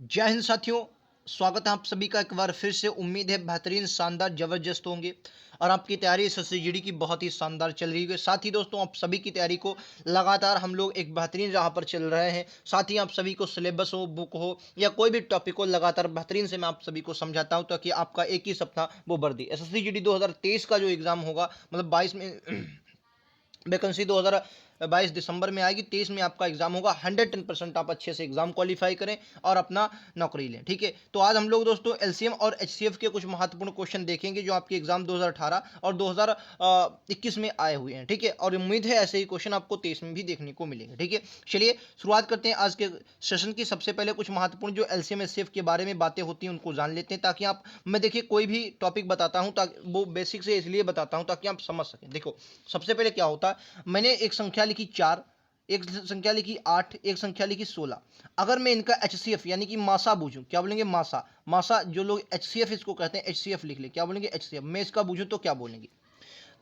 जय हिंद साथियों। स्वागत है आप सभी का एक बार फिर से। उम्मीद है बेहतरीन, शानदार, जबरदस्त होंगे और आपकी तैयारी एसएससी जीडी की बहुत ही शानदार चल रही है। साथ ही दोस्तों, आप सभी की तैयारी को लगातार हम लोग एक बेहतरीन राह पर चल रहे हैं। साथ ही आप सभी को सिलेबस हो, बुक हो या कोई भी टॉपिक हो, लगातार बेहतरीन से मैं आप सभी को समझाता हूं ताकि आपका एक ही सपना वो वर्दी एसएससी जीडी 2023 का जो एग्जाम होगा, मतलब 22 में वैकेंसी 2022 दिसंबर में आएगी, 23 में आपका एग्जाम होगा। 110% आप अच्छे से एग्जाम क्वालिफाई करें और अपना नौकरी लें। ठीक है, तो आज हम लोग दोस्तों एलसीएम और एचसीएफ के कुछ महत्वपूर्ण क्वेश्चन देखेंगे जो आपके एग्जाम 2018 और 2021 में आए हुए हैं। ठीक है, और उम्मीद है ऐसे ही क्वेश्चन आपको 23 में भी देखने को मिलेंगे। ठीक है, चलिए शुरुआत करते हैं आज के सेशन की। सबसे पहले कुछ महत्वपूर्ण जो एलसीएम एचसीएफ के बारे में बातें होती हैं उनको जान लेते हैं, ताकि आप, मैं देखिए कोई भी टॉपिक बताता हूं ताकि वो बेसिक से इसलिए बताता हूं ताकि आप समझ सकें। देखो, सबसे पहले क्या होता है, मैंने एक संख्या लिखी 4, एक संख्या लिखी 8, एक संख्या लिखी 16। अगर मैं इनका एचसीएफ यानी कि मासा बूझूं, क्या बोलेंगे? मासा। मासा जो लोग एचसीएफ इसको कहते हैं, एचसीएफ लिख ले, क्या बोलेंगे? एचसीएफ। मैं इसका बूझूं तो क्या बोलेंगे?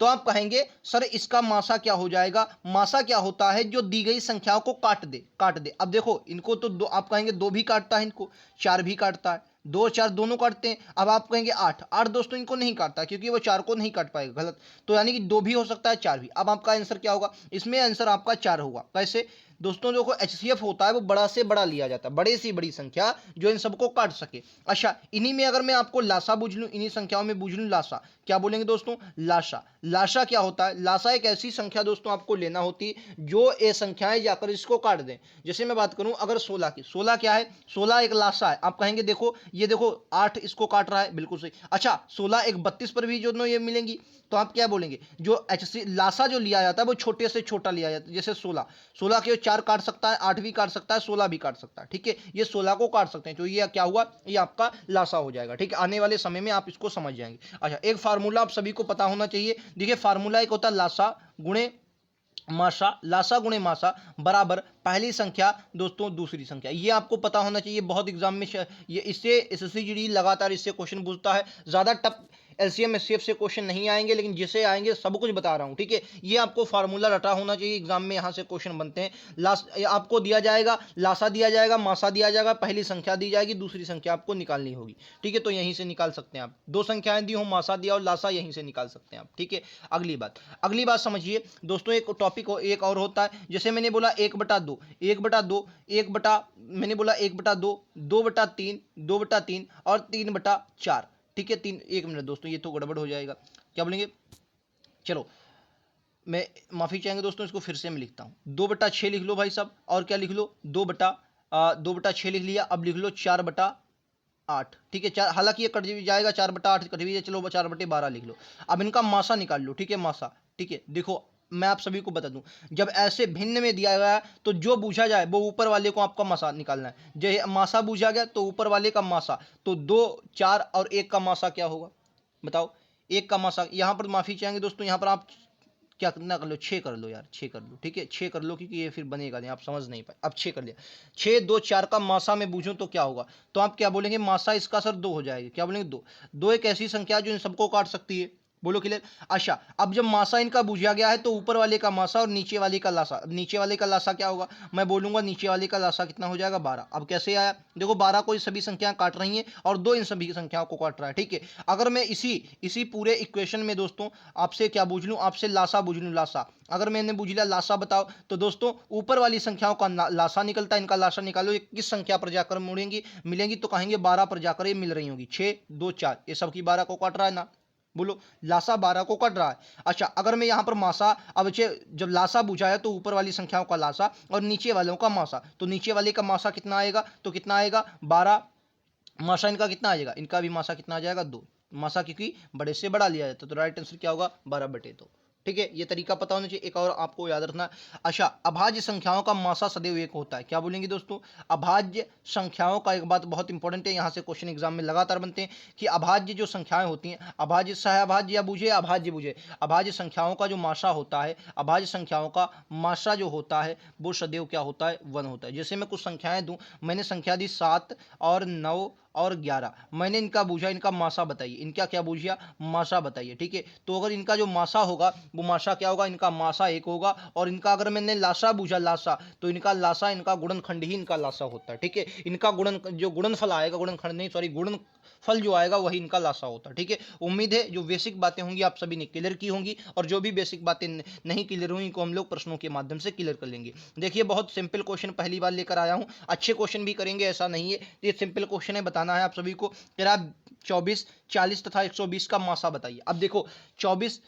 तो आप कहेंगे सर इसका मासा क्या हो जाएगा? मासा क्या होता है? जो दी गई संख्याओं को काट दे, काट दे। अब देखो, इनको तो दो, आप कहेंगे 2 भी काटता है, इनको 4 भी काटता है, 2 और 4 दोनों काटते हैं। अब आप कहेंगे 8, 8 दोस्तों इनको नहीं काटता क्योंकि वो 4 को नहीं काट पाएगा, गलत। तो यानी कि 2 भी हो सकता है, 4 भी। अब आपका आंसर क्या होगा? इसमें आंसर आपका 4 होगा। कैसे दोस्तों? देखो, एचसीएफ होता है वो बड़ा से बड़ा लिया जाता है, बड़े से बड़ी संख्या जो इन सबको काट सके। अच्छा, इन्हीं में अगर मैं आपको लासा बूझ लूं, इन्हीं संख्याओं में बूझ लूं लासा, क्या बोलेंगे दोस्तों? लाशा। लाशा क्या होता है? लाशा एक ऐसी संख्या दोस्तों आपको लेना होती है जो ये संख्याएं जाकर इसको काट दें। जैसे मैं बात करूं अगर 16 की, 16 क्या है? 16 एक लाशा है। आप कहेंगे देखो, ये देखो 8 इसको काट रहा है, बिल्कुल सही। अच्छा, 16 एक 32 पर भी जो ये मिलेंगी, तो आप क्या बोलेंगे? जो एचसी लाशा जो लिया जाता है वो छोटे से छोटा लिया जाता है। जैसे 16, 16 के 4 काट सकता है, 8 भी काट सकता है, 16 भी काट सकता है। ठीक है, ये 16 को काट सकते हैं, तो ये क्या हुआ? ये आपका लाशा हो जाएगा। ठीक है, आने वाले समय में आप इसको समझ जाएंगे। अच्छा, एक फार्मूला आप सभी को पता होना चाहिए। देखिए, फार्मूला एक होता है लाशा गुणे मासा, लासा गुणे मासा बराबर पहली संख्या दोस्तों दूसरी संख्या। ये आपको पता होना चाहिए, बहुत एग्जाम में ये इससे एसएससी जीडी लगातार इससे क्वेश्चन पूछता है। ज्यादा टफ एलसीएम एचसीएफ से क्वेश्चन नहीं आएंगे, लेकिन जिसे आएंगे सब कुछ बता रहा हूं। ठीक है, ये आपको फार्मूला रटा होना चाहिए, एग्जाम में यहां से क्वेश्चन बनते हैं। आपको दिया जाएगा लासा, दिया जाएगा मासा, दिया जाएगा, पहली संख्या दी जाएगी, दूसरी संख्या आपको निकालनी होगी। ठीक है, तो यहीं से निकाल सकते हैं आप। 2 संख्याएं दी हो, मासा दिया और लासा, यहीं से निकाल सकते हैं आप। ठीक है, अगली बात समझिए दोस्तों। एक टॉपिक एक और होता है, जैसे मैंने बोला 1/2, 1/2, 1 मैंने बोला 1/2, 2/3, 2/3 और 3/4। ठीक है, 3, 1 मिनट दोस्तों, ये तो गड़बड़ हो जाएगा। क्या बोलेंगे? चलो, मैं माफी चाहेंगे दोस्तों, इसको फिर से मैं लिखता हूं। 2/6 लिख लो भाई साहब, और क्या लिख लो? 2/6 लिख लिया। अब लिख लो 4/8। ठीक है, चार, हालांकि ये कट भी जाएगा, 4/8 कट भी जाए, चलो 4/12 लिख लो। अब इनका मासा निकाल लो। ठीक है, मासा। ठीक है, देखो मैं आप सभी को बता दूं, जब ऐसे भिन्न में दिया गया तो जो पूछा जाए वो ऊपर वाले को आपका मासा निकालना है। जो मासा पूछा गया तो ऊपर वाले का मासा, तो 2, 4 और 1 का मासा क्या होगा बताओ? 1 का मासा, यहां पर माफी चाहेंगे दोस्तों, यहां पर आप क्या करना कर लो, 6 कर लो यार, 6 कर लो। ठीक है, 6 कर लो क्योंकि ये फिर बनेगा नहीं, आप समझ नहीं पाए। अब 6 कर लिया। 6, 2, 4 का मासा में बूझूं तो क्या होगा? तो आप क्या बोलेंगे? मासा इसका सर 2 हो जाएगा। क्या बोलेंगे? 2। 2 एक ऐसी संख्या जो इन सबको काट सकती है। बोलो क्लियर? अच्छा, अब जब मासा इनका बूझा गया है तो ऊपर वाले का मासा और नीचे वाले का लासा, नीचे वाले का लासा क्या होगा? मैं बोलूंगा नीचे वाले का लासा कितना हो जाएगा? 12। अब कैसे आया? देखो, 12 को ये सभी संख्याएं काट रही हैं और 2 इन सभी संख्याओं को काट रहा है। ठीक है, अगर मैं इसी पूरे इक्वेशन में दोस्तों आपसे क्या बूझ लूं? आपसे लासा बूझ लूं, लासा। अगर मैंने बूझ लिया लासा, बताओ तो दोस्तों ऊपर वाली संख्याओं का लासा निकलता है, इनका लासा निकालो। ये किस संख्या पर जाकर मुड़ेंगी, मिलेंगी? तो कहेंगे 12 पर जाकर ये मिल रही होगी। 6, 2, 4, ये सबकी 12 को काट रहा है ना? बोलो, लासा 12 को काट रहा है। अच्छा, अगर मैं यहां पर मासा, अब जब लासा पूछा है तो ऊपर वाली संख्याओं का लासा और नीचे वालों का मासा, तो नीचे वाले का मासा कितना आएगा? तो कितना आएगा? 12। मासा इनका कितना आ जाएगा? इनका भी मासा कितना आ जाएगा? 2। मासा क्योंकि बड़े से बड़ा लिया जाता है, तो राइट आंसर क्या होगा? 12/2। ठीक है, ये तरीका पता होना चाहिए। एक और आपको याद रखना। अच्छा, अभाज्य संख्याओं का मासा सदैव 1 होता है। क्या बोलेंगे दोस्तों? अभाज्य संख्याओं का, एक बात बहुत इंपॉर्टेंट है, यहां से क्वेश्चन एग्जाम में लगातार बनते हैं कि अभाज्य जो संख्याएं होती हैं, अभाज्य सहअभाज्य या बुझे अभाज्य बुझे, अभाज्य संख्याओं का जो मासा होता है, अभाज्य संख्याओं का मासा जो होता है वो सदैव क्या होता है? 1 होता है। जैसे मैं कुछ संख्याएं दूं, मैंने संख्या दी 7 और 9 और 11। मैंने इनका पूछा इनका मासा बताइए, इनका क्या पूछा, मासा बताइए, ठीक है। तो अगर इनका जो मासा होगा वो मासा क्या होगा, इनका मासा 1 होगा। और इनका अगर मैंने लासा पूछा, लासा, तो इनका लासा, इनका गुणनखंड ही इनका लासा होता है, ठीक है। इनका गुणन जो गुणनफल आएगा, गुणनखंड नहीं सॉरी गुणनफल जो आएगा वही इनका लासा होता है, ठीक है। उम्मीद है जो बेसिक बातें होंगी आप सभी ने क्लियर की होंगी, और जो भी बेसिक बातें नहीं क्लियर हुई इनको हम लोग प्रश्नों के माध्यम से क्लियर कर लेंगे। देखिए बहुत सिंपल क्वेश्चन पहली बार लेकर आया हूं, अच्छे क्वेश्चन भी करेंगे ऐसा नहीं है, ये सिंपल क्वेश्चन है, बताना है आप सभी को। तेरा 24, 40 तथा 120 का मासा बताइए। अब देखो 24,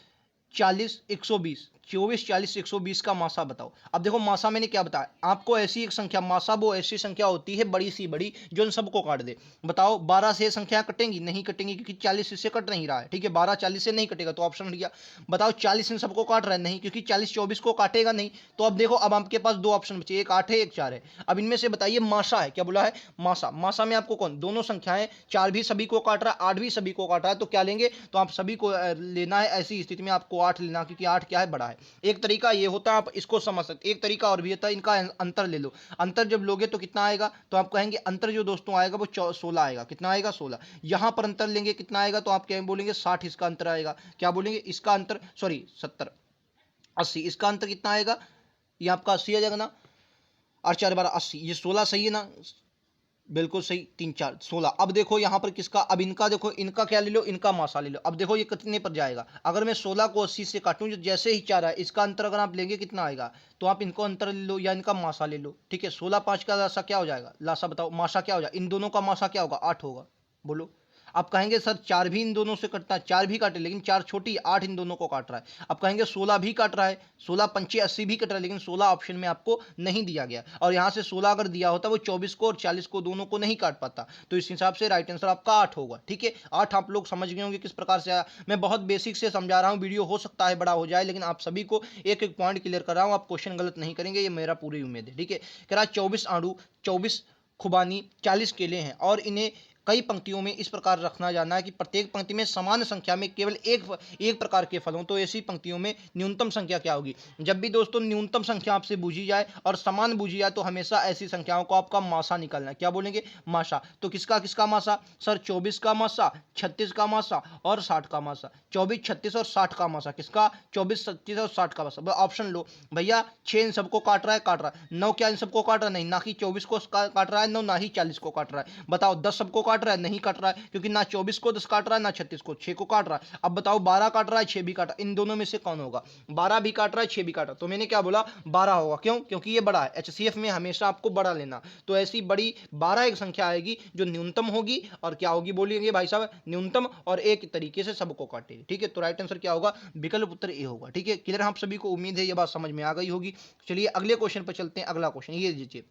40, 120, 24, 40, 120 का मासा बताओ। अब देखो मासा मैंने क्या बताया आपको, ऐसी एक संख्या, मासा वो ऐसी संख्या होती है बड़ी सी बड़ी जो इन सबको काट दे। बताओ 12 से संख्या कटेंगी, नहीं कटेंगी, क्योंकि 40 इससे कट नहीं रहा है, ठीक है। 12 40 से नहीं कटेगा तो ऑप्शन लिया। बताओ 40 इन सबको काट रहा है, नहीं, क्योंकि 40 24 को काटेगा नहीं। तो अब देखो अब आपके पास 2 ऑप्शन बचे, एक 8 है एक 4 है। अब इनमें से बताइए मासा है, क्या बोला है, मासा। मासा में आपको कौन, दोनों संख्याएं, 4 भी सभी को काट रहा है, 8 भी सभी को काट रहा है, तो क्या लेंगे, तो आप सभी को लेना है। ऐसी स्थिति में आपको 8 लेना, क्योंकि 8 क्या है, बड़ा है। एक तरीका ये होता है, आप इसको समझ सकते। एक तरीका और भी होता है, इनका अंतर ले लो। अंतर जब लोगे तो कितना आएगा, तो आप कहेंगे अंतर जो दोस्तों आएगा वो 16 आएगा। कितना आएगा, 16। यहां पर अंतर लेंगे कितना आएगा, तो आप क्या बोलेंगे, 60 इसका अंतर आएगा। क्या बोलेंगे, इसका अंतर सॉरी 70, 80 इसका अंतर कितना आएगा, ये आपका 80 आ जाएगा ना, और 4 12 80, ये 16 सही है ना, बिल्कुल सही, 3 4 16। अब देखो यहां पर किसका, अब इनका देखो, इनका क्या ले लो, इनका मासा ले लो। अब देखो ये कितने पर जाएगा, अगर मैं 16 को 80 से काटूं, जो जैसे ही 4 है इसका अंतर अगर आप लेंगे कितना आएगा, तो आप इनको अंतर ले लो या इनका मासा ले लो, ठीक है। 16 5 का लासा क्या हो जाएगा, लासा बताओ, मासा क्या हो जाएगा, इन दोनों का मासा क्या होगा, 8 होगा। बोलो। आप कहेंगे सर 4 भी इन दोनों से कटता है, 4 भी काटे, लेकिन 4 छोटी, 8 इन दोनों को काट रहा है। आप कहेंगे 16 भी काट रहा है, 16 पंचे 80 भी कट रहा है, लेकिन 16 ऑप्शन में आपको नहीं दिया गया। और यहां से 16 अगर दिया होता वो 24 को और 40 को दोनों को नहीं काट पाता। तो इस हिसाब से राइट आंसर आपका 8 होगा, ठीक है। 8 आप लोग समझ गए होंगे किस प्रकार से आया। मैं बहुत बेसिक से समझा रहा हूं, वीडियो हो सकता है बड़ा हो जाए, लेकिन आप सभी को एक एक पॉइंट क्लियर कर रहा हूं, आप क्वेश्चन गलत नहीं करेंगे, ये मेरा पूरी उम्मीद है, ठीक है। कह रहा 24 आड़ू, 24 खुबानी, 40 केले हैं, और इन्हें कई पंक्तियों में इस प्रकार रखना जाना है कि प्रत्येक पंक्ति में समान संख्या में केवल एक प्रकार के फल हों। तो ऐसी पंक्तियों में न्यूनतम संख्या क्या होगी। जब भी दोस्तों न्यूनतम संख्या आपसे पूछी जाए और समान पूछी जाए, तो हमेशा ऐसी संख्याओं को आपका मासा निकालना है। क्या बोलेंगे, मासा। तो किसका किसका मासा, सर 24 का मासा, 36 का मासा और 60 का मासा। 24 36 और 60 का मासा किसका, 24 36 और 60 का मासा। ऑप्शन लो भैया, 6 इन सबको काट रहा है, 9 क्या इन सबको काट रहा है, नहीं, ना कि 24 को काट रहा है, ना ही 40 को काट रहा है। बताओ 10 सबको काट रहा है, नहीं काट रहा है, क्योंकि ना 24 को 10 काट रहा है, ना 36 को, 6 को काट रहा है। अब बताओ 12 काट रहा है, 6 भी काट रहा है, इन दोनों में से कौन होगा, 12 भी काट रहा है, 6 भी काट रहा है, तो मैंने क्या बोला, 12 होगा। क्यों, क्योंकि ये बड़ा है, एचसीएफ में हमेशा आपको बड़ा लेना। तो ऐसी बड़ी 12 एक संख्या आएगी जो न्यूनतम होगी, और क्या होगी बोलिए भाई साहब, न्यूनतम, और एक तरीके से सबको काटेगी, ठीक है। तो राइट आंसर क्या होगा, विकल्प उत्तर ए होगा, ठीक है। क्लियर, आप सभी को उम्मीद है ये बात समझ में आ गई होगी। चलिए अगले क्वेश्चन पर चलते हैं। अगला क्वेश्चन ये लीजिए,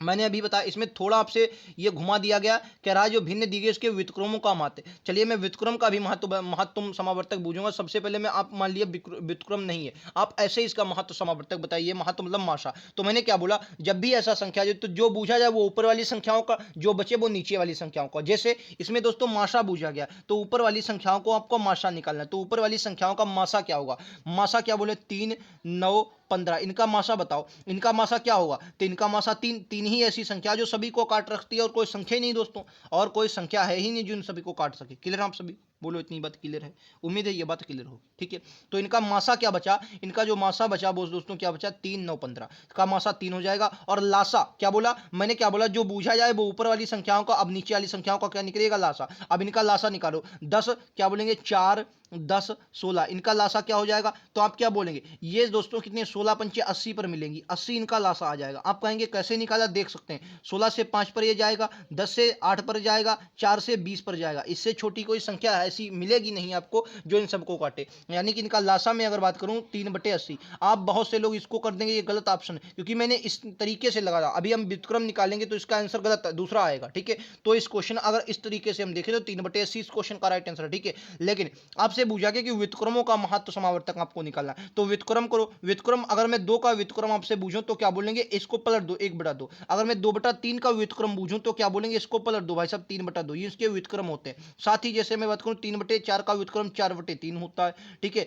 मैंने अभी बताया, इसमें थोड़ा आपसे ये घुमा दिया गया, कह रहा है जो भिन्न दिए इसके व्युत्क्रमों का महत्व। चलिए मैं व्युत्क्रम का भी महत्व समावर्तक बूझूंगा। सबसे पहले मैं, आप मान लिया व्युत्क्रम नहीं है, आप ऐसे ही इसका महत्व समावर्तक बताइए। महत्व मतलब माशा। तो मैंने क्या बोला, जब भी ऐसा संख्या जो, तो जो बूझा जाए वो ऊपर वाली संख्याओं का, जो बचे वो नीचे वाली संख्याओं का। जैसे इसमें दोस्तों माशा बूझा गया, तो ऊपर वाली संख्याओं को आपको माशा निकालना है। तो ऊपर वाली संख्याओं का माशा क्या होगा, माशा क्या बोले, 3 9 15, इनका माशा बताओ, इनका माशा क्या होगा, तो इनका माशा 3 3 ही ऐसी संख्या जो सभी को काट रखती है, और कोई संख्या ही नहीं दोस्तों, और कोई संख्या है ही नहीं जो इन सभी को काट सके। क्लियर आप सभी, बोलो इतनी बात क्लियर है, उम्मीद है ये बात क्लियर होगी, ठीक है। तो इनका मासा क्या बचा, इनका जो मासा बचा वो दोस्तों क्या बचा, 3 9 15 का मासा 3 हो जाएगा। और लासा क्या बोला, मैंने क्या बोला, जो बूझा जाए वो ऊपर वाली संख्याओं का, अब नीचे वाली संख्याओं का क्या निकलेगा, लासा। अब इनका लासा निकालो, 10 क्या बोलेंगे, 4 10 16, इनका लासा क्या हो जाएगा, तो आप क्या बोलेंगे, ये दोस्तों कितने, 16 पंचे 80 पर मिलेंगी, 80 इनका लासा आ जाएगा। आप कहेंगे कैसे निकाला, देख सकते हैं, 16 से 5 पर ये जाएगा, 10 से 8 पर जाएगा, 4 से 20 पर जाएगा, इससे छोटी कोई संख्या ऐसी मिलेगी नहीं आपको जो इन सबको काटे। यानी कि इनका लासा में अगर बात करूं 3/80। आप बहुत से लोग इसको कर देंगे, ये गलत ऑप्शन है, क्योंकि मैंने इस तरीके से लगाया। अभी हम व्युत्क्रम निकालेंगे तो इसका आंसर गलत दूसरा आएगा, ठीक है। तो इस क्वेश्चन अगर इस तरीके से हम देखें तो 3/80 इस क्वेश्चन का राइट आंसर है, ठीक है। लेकिन आप आपसे पूछा गया कि व्युत्क्रमों का महत्व समावर्तक आपको निकालना है, तो व्युत्क्रम करो। व्युत्क्रम अगर मैं 2 का व्युत्क्रम आपसे पूछूं तो क्या बोलेंगे, इसको पलट दो 1/2। अगर मैं 2/3 का व्युत्क्रम पूछूं तो क्या बोलेंगे, इसको पलट दो भाई साहब 3/2। ये इसके व्युत्क्रम होते हैं। साथ ही जैसे मैं बात करूं 3/4 का व्युत्क्रम 4/3 होता है, ठीक है।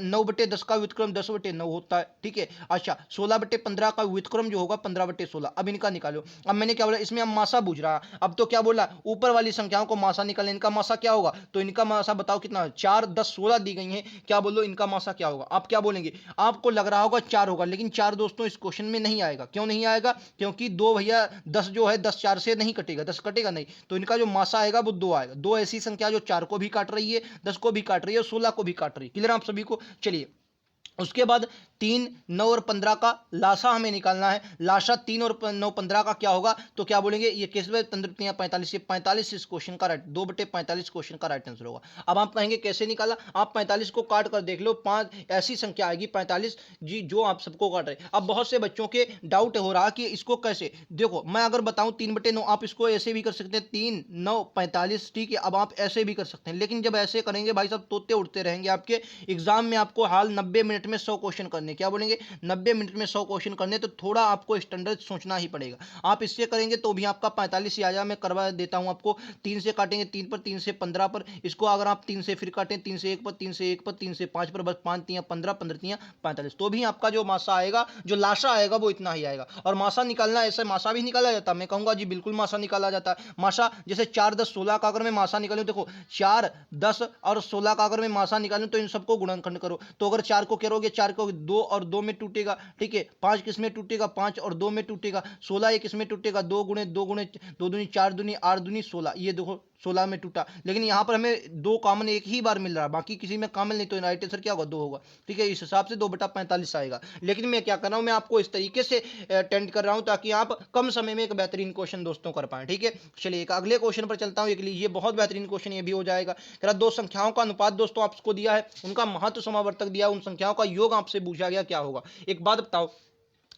9/10 का व्युत्क्रम 10/9 होता है, ठीक है। अच्छा 16/15 का व्युत्क्रम जो होगा 15/16। अब इनका निकालो। अब मैंने क्या बोला, इसमें हम मासा पूछ रहा है। अब तो क्या बोला, ऊपर वाली संख्याओं को मासा निकालने, इनका मासा क्या होगा, तो इनका मासा बताओ कितना, 4 10 16 दी गई है। क्या बोलो इनका मासा क्या होगा, आप क्या बोलेंगे, आपको लग रहा होगा 4 होगा, लेकिन 4 दोस्तों इस क्वेश्चन में नहीं आएगा। क्यों नहीं आएगा, क्योंकि 2 भैया 10 जो है 10 4 से नहीं कटेगा, 10 कटेगा नहीं, तो इनका जो मासा आएगा वो 2 आएगा। 2 ऐसी संख्या जो 4 को भी काट रही है, 10 को भी काट रही है और 16 को भी काट रही है। क्लियर आप सभी को। चलिए उसके बाद 3 9 और 15 का लासा हमें निकालना है। लासा 3 और 9 15 का क्या होगा, तो क्या बोलेंगे, ये किसमें 15 45, ये 45 इस क्वेश्चन का राइट, 2/45 क्वेश्चन का राइट आंसर होगा। अब आप कहेंगे कैसे निकाला, आप 45 को काट कर देख लो, 5 ऐसी संख्या आएगी 45 जी जो आप सबको काट रहे। अब बहुत से बच्चों के डाउट हो रहा कि इसको कैसे, देखो मैं अगर बताऊं 3/9, आप इसको ऐसे भी कर सकते हैं 3 9 45, ठीक है। अब आप ऐसे भी कर सकते हैं, लेकिन जब ऐसे करेंगे भाई साहब तोते उड़ते रहेंगे आपके एग्जाम में। आपको हाल 90 मिनट में 100 क्वेश्चन करने, क्या बोलेंगे 90 मिनट में 100 क्वेश्चन करने, तो थोड़ा आपको स्टैंडर्ड सोचना ही पड़ेगा। आप इससे करेंगे तो भी आपका 45 ही आ जाएगा। मैं करवा देता हूं आपको, 3 से काटेंगे 3 पर, 3 से 15 पर, इसको अगर आप 3 से फिर काटें 3 से 1 पर, 3 से 1 पर, 3 से 5 पर, बस 5 3 15, 15 3 45, तो भी आपका जो मासा आएगा, जो लाशा आएगा वो इतना ही आएगा। और मासा निकालना ऐसे मासा भी निकाला जाता है, मैं कहूंगा जी बिल्कुल मासा निकाला जाता है। मासा जैसे 4 10 16 का अगर मैं मासा निकालूं, देखो 4 10 और 16 का अगर मैं मासा निकालूं तो इन सबको गुणनखंड करो, तो अगर 4 को करोगे 4 को 2 और 2 में टूटेगा, ठीक है। 5 किस में टूटेगा, 5 और 2 में टूटेगा। 16 ये किस में टूटेगा, 2 गुणे 2 गुणे 2 दूनी 4 दूनी 8 दूनी 16, ये देखो 16 में टूटा। लेकिन यहाँ पर हमें 2 कॉमन एक ही बार मिल रहा है, बाकी किसी में कॉमन नहीं, तो राइट आंसर क्या होगा, 2 होगा, ठीक है। इस हिसाब से 2/45 आएगा। लेकिन मैं क्या कर रहा हूँ, मैं आपको इस तरीके से अटेंड कर रहा हूँ ताकि आप कम समय में एक बेहतरीन क्वेश्चन दोस्तों कर पाए, ठीक है। चलिए एक अगले क्वेश्चन पर चलता हूँ। एक लीजिए बहुत बेहतरीन क्वेश्चन ये भी हो जाएगा। कह रहा दो संख्याओं का अनुपात दोस्तों आपको दिया है, उनका महत्व समावर्तक दिया, उन संख्याओं का योग आपसे पूछा गया, क्या होगा। एक बात बताओ,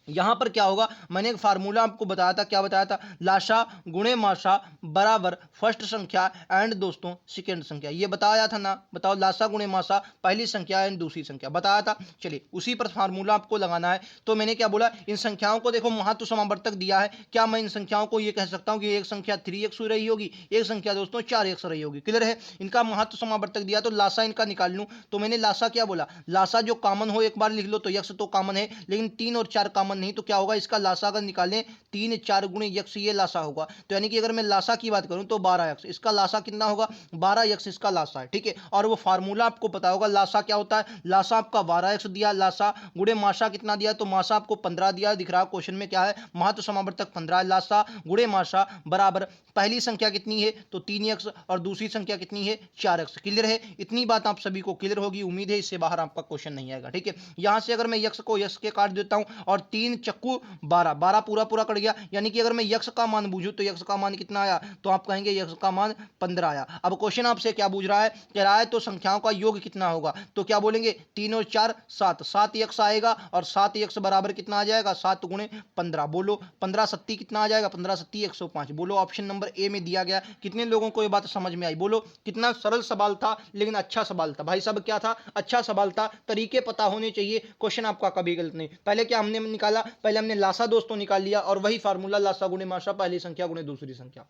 यहां पर क्या होगा, मैंने एक फार्मूला आपको बताया था, क्या बताया था, लाशा गुणे माशा बराबर फर्स्ट संख्या एंड दोस्तों सेकंड संख्या, ये बताया था ना। बताओ लाशा गुणे माशा पहली संख्या एंड दूसरी संख्या बताया था। चलिए उसी पर फार्मूला आपको लगाना है। तो मैंने क्या बोला, इन संख्याओं को देखो महत्व समावर्तक दिया है, क्या मैं इन संख्याओं को ये कह सकता हूं कि एक संख्या 3x रही होगी, एक संख्या दोस्तों 4x रही होगी। क्लियर है। इनका महत्व समावर्तक दिया, तो लाशा इनका निकाल लूं। तो मैंने लाशा क्या बोला, लाशा जो कॉमन हो एक बार लिख लो, तो यक्स तो कॉमन है, लेकिन 3 और 4 कॉमन नहीं, तो क्या होगा, इसका लासा अगर निकालें 3 4 गुणे यक्स, ये लासा होगा। तो यानी कि अगर मैं लासा की बात करूं तो 12 यक्स, इसका लासा कितना होगा, 12 यक्स इसका लासा है, ठीक है। और वो फार्मूला आपको पता होगा, लासा क्या होता है, लासा आपका 12 यक्स दिया, लासा गुणे मासा कितना दिया, तो मासा आपको 15 दिया, दिख रहा है क्वेश्चन में क्या है, महत्व समावर्तक 15, लासा गुणे मासा बराबर पहली संख्या कितनी है, तो 3x, और दूसरी संख्या कितनी है, 4x। क्लियर है। इतनी बात आप सभी को क्लियर होगी, उम्मीद है इससे बाहर आपका क्वेश्चन नहीं आएगा, ठीक है। यहां से अगर मैं यक्स को यक्स के काट देता हूं, और 3 चक्कू 12 12 पूरा पूरा कट गया, यानी कि अगर मैं यक्स का मान बूझूं तो यक्स का मान कितना आया, तो आप कहेंगे यक्स का मान 15 आया। अब क्वेश्चन आपसे क्या पूछ रहा है, कह रहा है तो संख्याओं का योग कितना होगा, तो क्या बोलेंगे 3 और 4 7, 7 यक्स आएगा, और 7 यक्स बराबर कितना आ जाएगा, 7 गुणे 15, बोलो 15 सत्ती कितना आ जाएगा, 15 सत्ती 105। बोलो ऑप्शन नंबर ए में दिया गया। कितने लोगों को ये बात समझ में आई, बोलो। कितना सरल सवाल था, लेकिन अच्छा सवाल था भाई साहब, क्या था, अच्छा सवाल था। तरीके पता होने चाहिए, क्वेश्चन आपका कभी गलत नहीं। पहले क्या हमने निकाला, पहले हमने लासा दोस्तों निकाल लिया, और वही फार्मूला लासा गुणे मासा पहली संख्या गुणे दूसरी संख्या,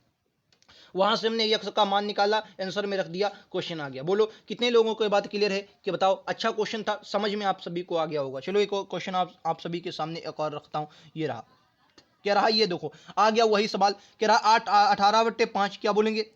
वहां से हमने यक्स का मान निकाला, आंसर में रख दिया, क्वेश्चन आ गया। बोलो कितने लोगों को ये बात क्लियर है, कि बताओ अच्छा क्वेश्चन था, समझ में आप सभी को आ गया होगा। चलो एक क्वेश्चन आप सभी के सामने एक और रखता हूं, ये रहा। क्या रहा, ये देखो आ गया वही सवाल। कह रहा 18/5 क्या बोलेंगे,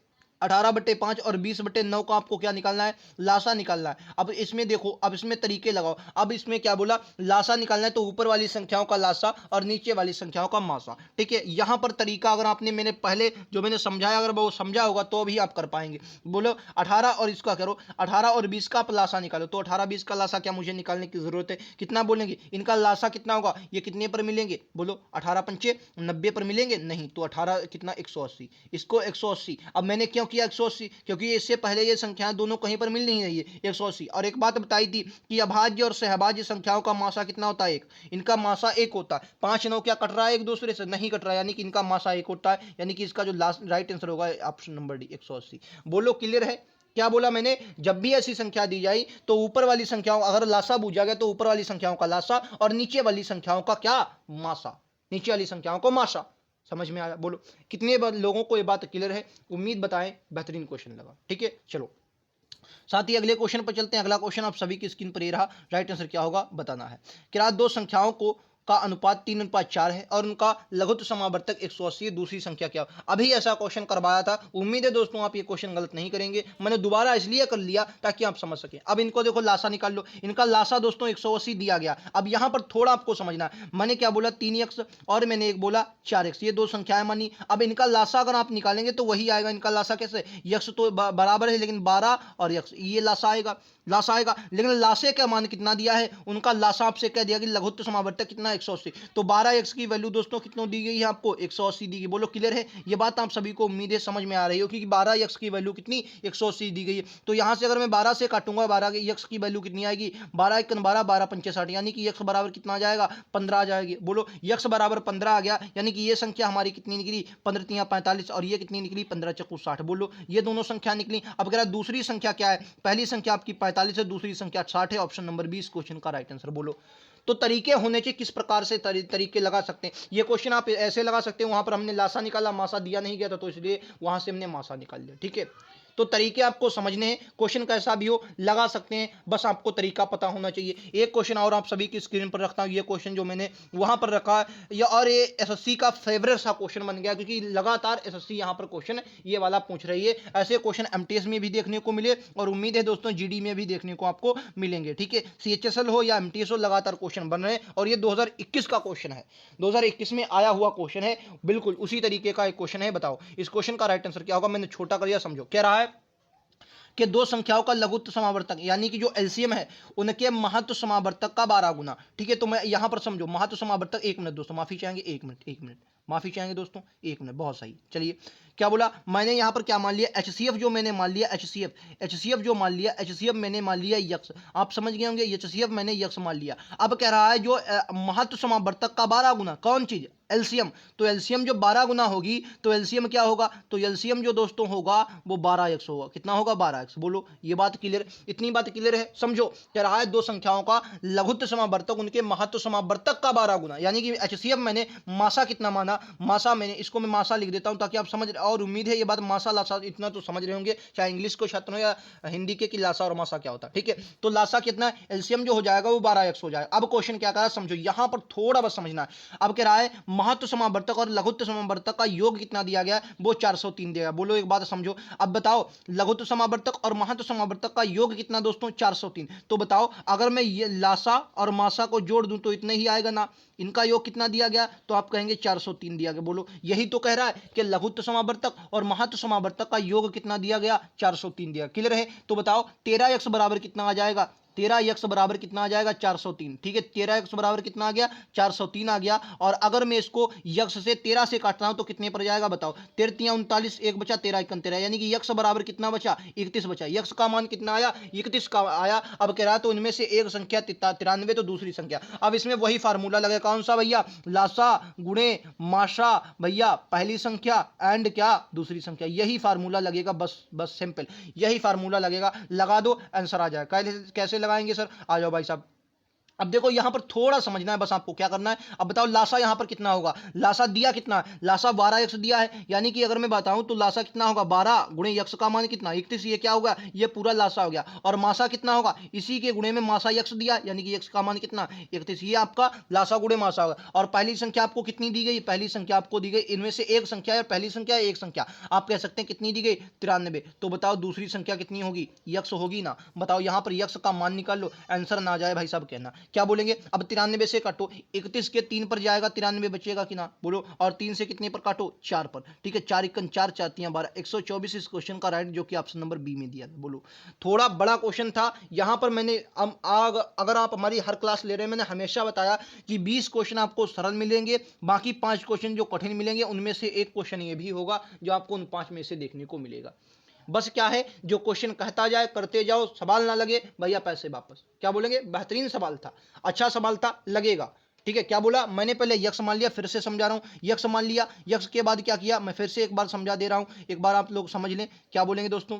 18/5 और 20/9 का आपको क्या निकालना है, लासा निकालना है। अब इसमें देखो, अब इसमें तरीके लगाओ। अब इसमें क्या बोला, लासा निकालना है, तो ऊपर वाली संख्याओं का लासा और नीचे वाली संख्याओं का मासा, ठीक है। यहां पर तरीका अगर आपने मैंने पहले जो मैंने समझाया, अगर वो समझा होगा तो भी आप कर पाएंगे। बोलो 18 और इसका करो, 18 और 20 का आप लासा निकालो, तो 18 20 का लासा क्या मुझे निकालने की जरूरत है, कितना बोलेंगे, इनका लासा कितना होगा, ये कितने पर मिलेंगे, बोलो 18 पंचे 90 पर मिलेंगे, नहीं, तो 18 कितना 180, इसको 180। अब मैंने क्यों किया 180, क्योंकि इससे पहले ये संख्याएं दोनों कहीं पर मिल नहीं रही है, 180। और एक बात बताई थी कि अभाज्य और सहभाज्य संख्याओं का मासा कितना होता है, एक, इनका मासा एक होता है। 5 9 क्या कट रहा है एक दूसरे से, नहीं कट रहा है, यानी कि इनका मासा एक होता है, यानी कि इसका जो लास्ट राइट आंसर होगा ऑप्शन नंबर डी 180। बोलो क्लियर है, क्या बोला मैंने, जब भी ऐसी संख्या दी जाए तो ऊपर वाली संख्याओं, अगर लासा पूछा गया तो ऊपर वाली संख्याओं का लासा और नीचे वाली संख्याओं का क्या, मासा, नीचे वाली संख्याओं को मासा। समझ में आया? बोलो कितने लोगों को ये बात क्लियर है? उम्मीद बताएं बेहतरीन क्वेश्चन लगा। ठीक है, चलो साथ ही अगले क्वेश्चन पर चलते हैं। अगला क्वेश्चन आप सभी की स्क्रीन पर ये रहा, राइट आंसर क्या होगा बताना है। क्या दो संख्याओं को का अनुपात 3:4 है और उनका लघुत्त समावर्तक 180 है, दूसरी संख्या क्या? अभी ऐसा क्वेश्चन करवाया था, उम्मीद है दोस्तों आप ये क्वेश्चन गलत नहीं करेंगे। मैंने दोबारा इसलिए कर लिया ताकि आप समझ सकें। अब इनको देखो, लासा निकाल लो। इनका लासा दोस्तों 180 दिया गया। अब यहां पर थोड़ा आपको समझना है, मैंने क्या बोला 3x और मैंने एक बोला 4x, ये दो संख्याएं मानी। अब इनका लासा अगर आप निकालेंगे तो वही आएगा। इनका लासा कैसे, x तो बराबर है लेकिन 12 और x, ये लासा आएगा, लासा आएगा। लेकिन लासे का मान कितना दिया है, उनका लासा आपसे कह दिया कि लघुत्त समावर्तक कितना 180, तो 12x की वैल्यू दोस्तों कितनी दी गई है आपको, 180 दी गई। बोलो क्लियर है? ये बात आप सभी को उम्मीद है समझ में आ रही हो, क्योंकि 12x की वैल्यू कितनी 180 दी गई है। तो यहां से अगर मैं 12 से काटूंगा, 12x की वैल्यू कितनी आएगी, 12 × 12 12 × 60, यानी कि x बराबर कितना आ जाएगा, 15 आ जाएगी। बोलो x बराबर 15 आ गया, यानी कि ये संख्या हमारी कितनी निकली, 15 × 45 और ये कितनी निकली, 15 × 60। बोलो ये दोनों संख्या निकली। अब कह रहा दूसरी संख्या क्या है, पहली संख्या आपकी 45 है, दूसरी संख्या 60 है। ऑप्शन नंबर 20 क्वेश्चन का राइट आंसर। बोलो तो तरीके होने चाहिए, किस प्रकार से तरीके लगा सकते हैं। ये क्वेश्चन आप ऐसे लगा सकते हैं, वहां पर हमने लासा निकाला, मासा दिया नहीं गया था तो इसलिए वहां से हमने मासा निकाल लिया। ठीक है, तो तरीके आपको समझने हैं, क्वेश्चन कैसा भी हो लगा सकते हैं, बस आपको तरीका पता होना चाहिए। एक क्वेश्चन और आप सभी की स्क्रीन पर रखता हूं, ये क्वेश्चन जो मैंने वहां पर रखा है और ये एसएससी का फेवरेट सा क्वेश्चन बन गया, क्योंकि लगातार एसएससी यहां पर क्वेश्चन ये वाला पूछ रही है। ऐसे क्वेश्चन एमटीएस में भी देखने को मिले और उम्मीद है दोस्तों जीडी में भी देखने को आपको मिलेंगे। ठीक है, सीएचएसएल हो या एमटीएस हो, लगातार क्वेश्चन बन रहे हैं और ये 2021 का क्वेश्चन है, 2021 में आया हुआ क्वेश्चन है, बिल्कुल उसी तरीके का एक क्वेश्चन है। बताओ इस क्वेश्चन का राइट आंसर क्या होगा। मैंने छोटा कर दिया, समझो। कह रहा है कि दो संख्याओं का लघुत्त समावर्तक यानी कि जो एलसीएम है उनके महत्व समावर्तक का 12 गुना। ठीक है, तो मैं यहां पर समझो महत्व समावर्तक, 1 मिनट दोस्तों, माफी चाहेंगे, 1 मिनट माफी चाहेंगे दोस्तों, 1 मिनट, बहुत सही। चलिए क्या बोला मैंने यहां पर, क्या मान लिया, एचसीएफ जो मैंने मान लिया, एचसीएफ जो मान लिया, एचसीएफ मैंने मान लिया यक्स, आप समझ गए होंगे, एचसीएफ मैंने यक्स मान लिया। अब कह रहा है जो महत्व समावर्तक का 12 गुना, कौन चीज, एलसीएम। तो एलसीएम जो 12 गुना होगी तो एलसीएम क्या होगा, तो एलसीएम जो दोस्तों होगा वो 12x होगा। कितना होगा, 12x। बोलो ये बात क्लियर, इतनी बात क्लियर है, समझो। कह रहा है दो संख्याओं का लघुत्त समावर्तक उनके महत्व समावर्तक का 12 गुना, यानी कि एचसीएफ मैंने मासा कितना माना, मासा मैंने, इसको मैं मासा लिख देता हूं ताकि आप समझ, और उम्मीद है ये बात मासा लासा इतना तो समझ रहे होंगे, चाहे इंग्लिश को छात्र हो या हिंदी के, कि लासा और मासा क्या होता है। ठीक है, तो लासा कितना, एलसीएम जो हो जाएगा वो 12x हो जाएगा। अब क्वेश्चन क्या करा समझो, यहां पर थोड़ा बस समझना है। अब कह रहा है महत्व समावर्तक और लघुत्त समावर्तक का योग कितना दिया गया है, वो 403 दिया गया। बोलो एक बात समझो, अब बताओ लघुत्त समावर्तक और महत्व समावर्तक का योग कितना दोस्तों, 403। तो बताओ अगर मैं ये लासा और मासा को जोड़ दूं तो इतने ही आएगा ना, इनका योग कितना दिया गया, तो आप कहेंगे 403 दिया गया। बोलो यही तो कह रहा है कि लघुत्त समावर्तक और महत्व समावर्तक का योग कितना दिया गया, 403 दिया। क्लियर है? तो बताओ 13x बराबर कितना आ जाएगा, 13x बराबर कितना आ जाएगा, 403। ठीक है, 13x बराबर कितना आ गया, 403 आ गया। और अगर मैं इसको यक्स से 13 से काटता हूं तो कितने पर जाएगा बताओ, 13 39, एक बचा 13 1 13, यानी कि यक्स बराबर कितना बचा, 31 बचा। यक्स का मान कितना आया, 31 का आया। अब कह रहा है तो इनमें से एक संख्या 93, तो दूसरी संख्या, अब इसमें वही फार्मूला लगे, कौन सा भैया, लासा गुणे माशा भैया, पहली संख्या एंड क्या, दूसरी संख्या, यही फार्मूला लगेगा। बस बस सिंपल यही फार्मूला लगेगा, लगा दो आंसर आ जाएगा। कैसे लगाएंगे सर, आ जाओ भाई साहब। अब देखो यहां पर थोड़ा समझना है, बस आपको क्या करना है। अब बताओ लासा यहां पर कितना होगा, लासा दिया कितना है, लासा 12x दिया है, यानी कि अगर मैं बताऊं तो लासा कितना होगा, 12 गुणे यक्स का मान कितना, 31, ये क्या होगा, ये पूरा लासा हो गया। और मासा कितना होगा, इसी के गुणे में मासा यक्स दिया, यानी कि यक्स का मान कितना, 31, ये आपका लासा गुणे मासा होगा। और पहली संख्या आपको कितनी दी गई, पहली संख्या आपको दी गई, इनमें से एक संख्या है, पहली संख्या है एक संख्या, आप कह सकते हैं कितनी दी गई, 93। तो बताओ दूसरी संख्या कितनी होगी, यक्स होगी ना। बताओ यहां पर यक्स का मान निकाल लो, आंसर ना जाए भाई साहब कहना, क्या बोलेंगे। अब 93 से काटो, 31 के 3 पर जाएगा, 93 बचेगा कि ना, बोलो। और 3 से कितने पर काटो, 4 पर। ठीक है, 4 1 4 4 3 12, 124 इस क्वेश्चन का राइट, जो कि ऑप्शन नंबर बी में दिया था। बोलो थोड़ा बड़ा क्वेश्चन था यहां पर। मैंने अगर आप हमारी हर क्लास ले रहे हैं, मैंने हमेशा बताया कि 20 क्वेश्चन आपको सरल मिलेंगे, बाकी 5 क्वेश्चन जो कठिन मिलेंगे, उनमें से एक क्वेश्चन ये भी होगा जो आपको उन 5 में से देखने को मिलेगा। बस क्या है, जो क्वेश्चन कहता जाए करते जाओ, सवाल ना लगे भैया पैसे वापस। क्या बोलेंगे, बेहतरीन सवाल था, अच्छा सवाल था, लगेगा। ठीक है, क्या बोला मैंने, पहले यक्स मान लिया, फिर से समझा रहा हूं, यक्स मान लिया, यक्स के बाद क्या किया, मैं फिर से एक बार समझा दे रहा हूं, एक बार आप लोग समझ लें। क्या बोलेंगे दोस्तों,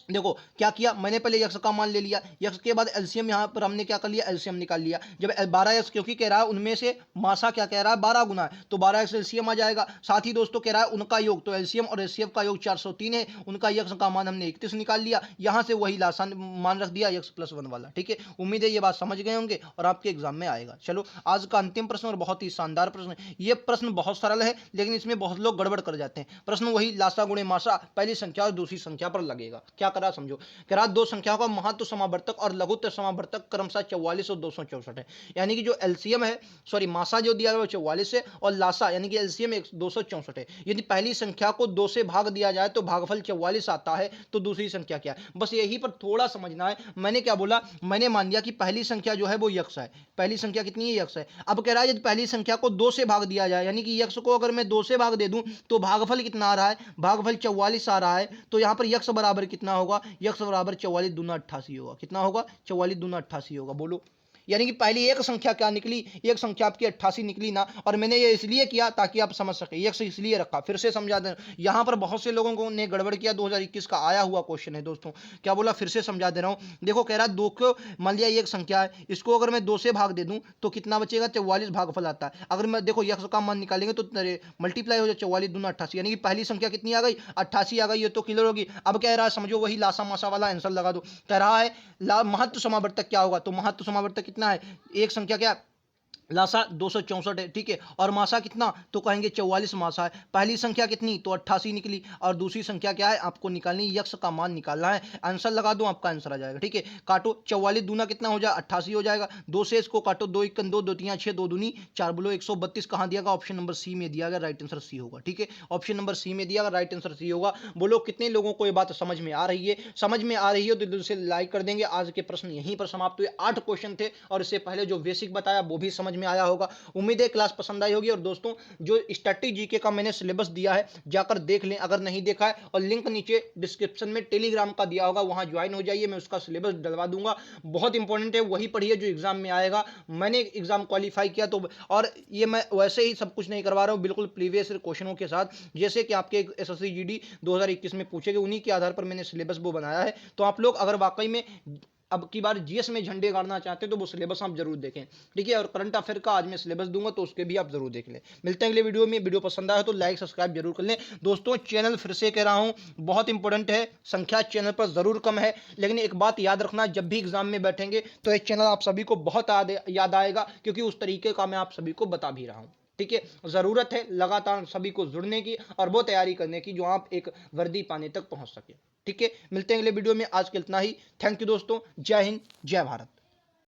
देखो क्या किया मैंने, पहले यक्स का मान ले लिया, यक्स के बाद एलसीएम यहां पर हमने क्या कर लिया, एलसीएम निकाल लिया। जब 12 क्योंकि कह रहा है उनमें से मासा क्या कह रहा है 12 गुना है, तो 12 एलसीएम आ जाएगा। साथ ही दोस्तों कह रहा है उनका योग, तो एलसीएम और एचसीएफ का योग 403 है, उनका यक्स का मान हमने 31 निकाल लिया, यहां से वही लासान मान रख दिया यक्स प्लस 1 वाला। ठीक है, उम्मीद है ये बात समझ गए होंगे और आपके एग्जाम में आएगा। चलो आज का अंतिम प्रश्न और बहुत ही शानदार प्रश्न है। ये प्रश्न बहुत सरल है लेकिन इसमें बहुत लोग गड़बड़ कर जाते हैं। प्रश्न वही लासा गुणे मासा, पहली संख्या और दूसरी संख्या पर लगेगा। क्या करा समझो, कह रहा दो संख्याओं का महत्व समावर्तक और लघुत्तर समावर्तक क्रमशः 44 और 264 है। यानी कि जो एलसीएम है, सॉरी मासा जो दिया हुआ 44 है और लासा यानी कि एलसीएम 264 है। यदि पहली संख्या को 2 से भाग दिया जाए तो भागफल 44 आता है, तो दूसरी संख्या क्या है, बस यही पर थोड़ा समझना है। मैंने क्या बोला, मैंने मान लिया कि पहली संख्या जो है वो यक्स है, पहली संख्या कितनी है, यक्स है। अब कह रहा है यदि पहली संख्या को 2 से भाग दिया जाए, यानी कि यक्स को अगर मैं 2 से भाग दे दूं तो भागफल कितना आ रहा है, भागफल 44 आ रहा है। तो यहां पर यक्स बराबर कितना होगा, यक्स बराबर 44 दूना 88 होगा। कितना होगा, 44 दूना 88 होगा। बोलो, यानी कि पहली एक संख्या क्या निकली, एक संख्या आपकी 88 निकली ना। और मैंने ये इसलिए किया ताकि आप समझ सके, एक से इसलिए रखा, फिर से समझा दें। यहां पर बहुत से लोगों को ने गड़बड़ किया, 2021 का आया हुआ क्वेश्चन है दोस्तों। क्या बोला, फिर से समझा दे रहा हूं। देखो कह रहा है दो को, मान लिया एक संख्या है, इसको अगर मैं 2 से भाग दे दूं तो कितना बचेगा, 44 भागफल आता है। अगर मैं देखो यक्स का मान निकालेंगे तो मल्टीप्लाई हो जाए 44 दूना 88, यानी कि पहली संख्या कितनी आ गई, 88 आ गई, ये तो क्लियर होगी। अब कह रहा है समझो वही लासा मासा वाला आंसर लगा दो। कह रहा है महत्व समावर्तक क्या होगा, तो महत्व समावर्तक कितना है, एक संख्या क्या, लासा 264 है। ठीक है, और मासा कितना, तो कहेंगे 44 मासा है। पहली संख्या कितनी, तो 88 निकली, और दूसरी संख्या क्या है आपको निकालनी, यक्स का मान निकालना है। आंसर लगा दो, आपका आंसर आ जाएगा। ठीक है, काटो, 44 दूना कितना हो जाए 88 हो जाएगा, 2 से इसको काटो, 2 1 2, 2 3 6, 2 दूनी 4, बोलो 132 कहां दिया गया, ऑप्शन नंबर सी में दिया गया, राइट आंसर सी होगा। ठीक है, ऑप्शन नंबर सी में दिया गया, राइट आंसर सी होगा। बोलो कितने लोगों को ये बात समझ में आ रही है, समझ में आ रही है तो दिल से लाइक कर देंगे। आज के प्रश्न यहीं पर समाप्त हुए, 8 क्वेश्चन थे और इससे पहले जो बेसिक बताया वो भी समझ में आया होगा। उम्मीद है क्लास पसंद आई होगी। और दोस्तों जो स्टैटिक जीके का मैंने सिलेबस दिया है जाकर देख लें अगर नहीं देखा है, और लिंक नीचे डिस्क्रिप्शन में टेलीग्राम का दिया होगा, वहां ज्वाइन हो जाइए, मैं उसका सिलेबस डलवा दूंगा। बहुत इंपॉर्टेंट है, वही पढ़िए जो एग्जाम में आएगा। मैंने एग्जाम क्वालिफाई किया तो, और ये मैं वैसे ही सब कुछ नहीं करवा रहा हूँ, बिल्कुल प्रीवियस क्वेश्चनों के साथ, जैसे कि आपके एसएससी जीडी 2021 में पूछेंगे, उन्हीं के आधार पर मैंने सिलेबस वो बनाया है। तो आप लोग अगर वाकई में अब की बार जीएस में झंडे गाड़ना चाहते हैं तो वो सिलेबस आप जरूर देखें। ठीक है, और करंट अफेयर का आज मैं सिलेबस दूंगा तो उसके भी आप जरूर देख लें। मिलते हैं अगले वीडियो में। वीडियो पसंद आया तो लाइक सब्सक्राइब जरूर कर लें दोस्तों। चैनल फिर से कह रहा हूं बहुत इंपॉर्टेंट है, संख्या चैनल पर जरूर कम है, लेकिन एक बात याद रखना, जब भी एग्जाम में बैठेंगे तो ये चैनल आप सभी को बहुत याद आएगा, क्योंकि उस तरीके का मैं आप सभी को बता भी रहा हूं। ठीक है, जरूरत है लगातार सभी को जुड़ने की और वो तैयारी करने की जो आप एक वर्दी पाने तक पहुंच सके। ठीक है, मिलते हैं अगले वीडियो में। आज के इतना ही। थैंक यू दोस्तों, जय हिंद, जय भारत।